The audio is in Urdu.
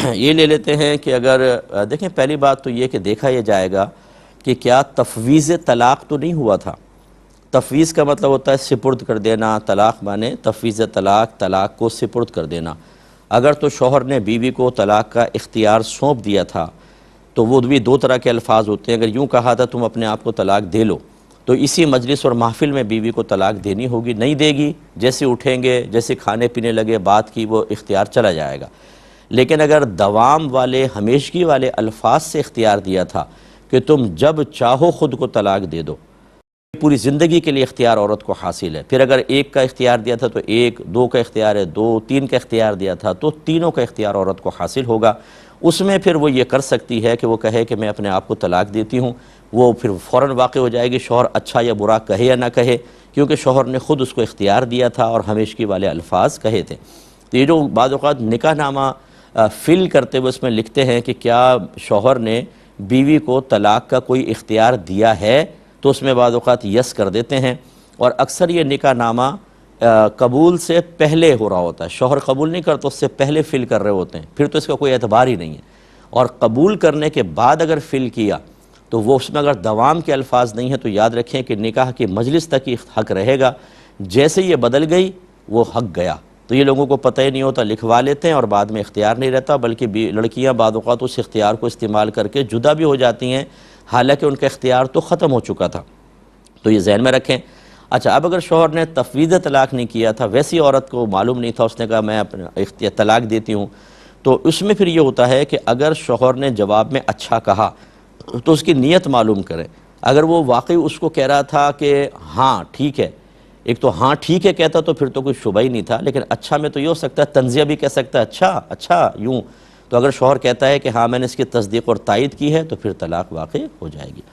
یہ لے لیتے ہیں کہ اگر دیکھیں پہلی بات تو یہ کہ دیکھا یہ جائے گا کہ کیا تفویض طلاق تو نہیں ہوا تھا۔ تفویض کا مطلب ہوتا ہے سپرد کر دینا، طلاق مانے تفویض طلاق، طلاق کو سپرد کر دینا۔ اگر تو شوہر نے بیوی کو طلاق کا اختیار سونپ دیا تھا تو وہ بھی دو طرح کے الفاظ ہوتے ہیں۔ اگر یوں کہا تھا تم اپنے آپ کو طلاق دے لو تو اسی مجلس اور محفل میں بیوی کو طلاق دینی ہوگی، نہیں دے گی، جیسے اٹھیں گے جیسے کھانے پینے لگے بات کی وہ اختیار چلا جائے گا۔ لیکن اگر دوام والے ہمیشگی والے الفاظ سے اختیار دیا تھا کہ تم جب چاہو خود کو طلاق دے دو، پوری زندگی کے لیے اختیار عورت کو حاصل ہے۔ پھر اگر ایک کا اختیار دیا تھا تو ایک، دو کا اختیار ہے دو، تین کا اختیار دیا تھا تو تینوں کا اختیار عورت کو حاصل ہوگا۔ اس میں پھر وہ یہ کر سکتی ہے کہ وہ کہے کہ میں اپنے آپ کو طلاق دیتی ہوں، وہ پھر فوراً واقع ہو جائے گی، شوہر اچھا یا برا کہے یا نہ کہے، کیونکہ شوہر نے خود اس کو اختیار دیا تھا اور ہمیشگی والے الفاظ کہے تھے۔ تو یہ جو بعض اوقات نکاح نامہ فل کرتے ہوئے اس میں لکھتے ہیں کہ کیا شوہر نے بیوی کو طلاق کا کوئی اختیار دیا ہے، تو اس میں بعض اوقات یس کر دیتے ہیں، اور اکثر یہ نکاح نامہ قبول سے پہلے ہو رہا ہوتا ہے۔ شوہر قبول نہیں کرتا، اس سے پہلے فل کر رہے ہوتے ہیں، پھر تو اس کا کوئی اعتبار ہی نہیں ہے۔ اور قبول کرنے کے بعد اگر فل کیا تو وہ اس میں اگر دوام کے الفاظ نہیں ہیں تو یاد رکھیں کہ نکاح کی مجلس تک ہی حق رہے گا، جیسے یہ بدل گئی وہ حق گیا۔ تو یہ لوگوں کو پتہ ہی نہیں ہوتا، لکھوا لیتے ہیں اور بعد میں اختیار نہیں رہتا، بلکہ لڑکیاں بعض اوقات اس اختیار کو استعمال کر کے جدا بھی ہو جاتی ہیں، حالانکہ ان کا اختیار تو ختم ہو چکا تھا۔ تو یہ ذہن میں رکھیں۔ اچھا، اب اگر شوہر نے تفویض طلاق نہیں کیا تھا، ویسی عورت کو معلوم نہیں تھا، اس نے کہا میں اپنے طلاق دیتی ہوں، تو اس میں پھر یہ ہوتا ہے کہ اگر شوہر نے جواب میں اچھا کہا تو اس کی نیت معلوم کریں۔ اگر وہ واقعی اس کو کہہ رہا تھا کہ ہاں ٹھیک ہے، ایک تو ہاں ٹھیک ہے کہتا تو پھر تو کوئی شبہ ہی نہیں تھا، لیکن اچھا میں تو یہ ہو سکتا ہے تنزیہ بھی کہہ سکتا ہے اچھا اچھا یوں، تو اگر شوہر کہتا ہے کہ ہاں میں نے اس کی تصدیق اور تائید کی ہے تو پھر طلاق واقع ہو جائے گی۔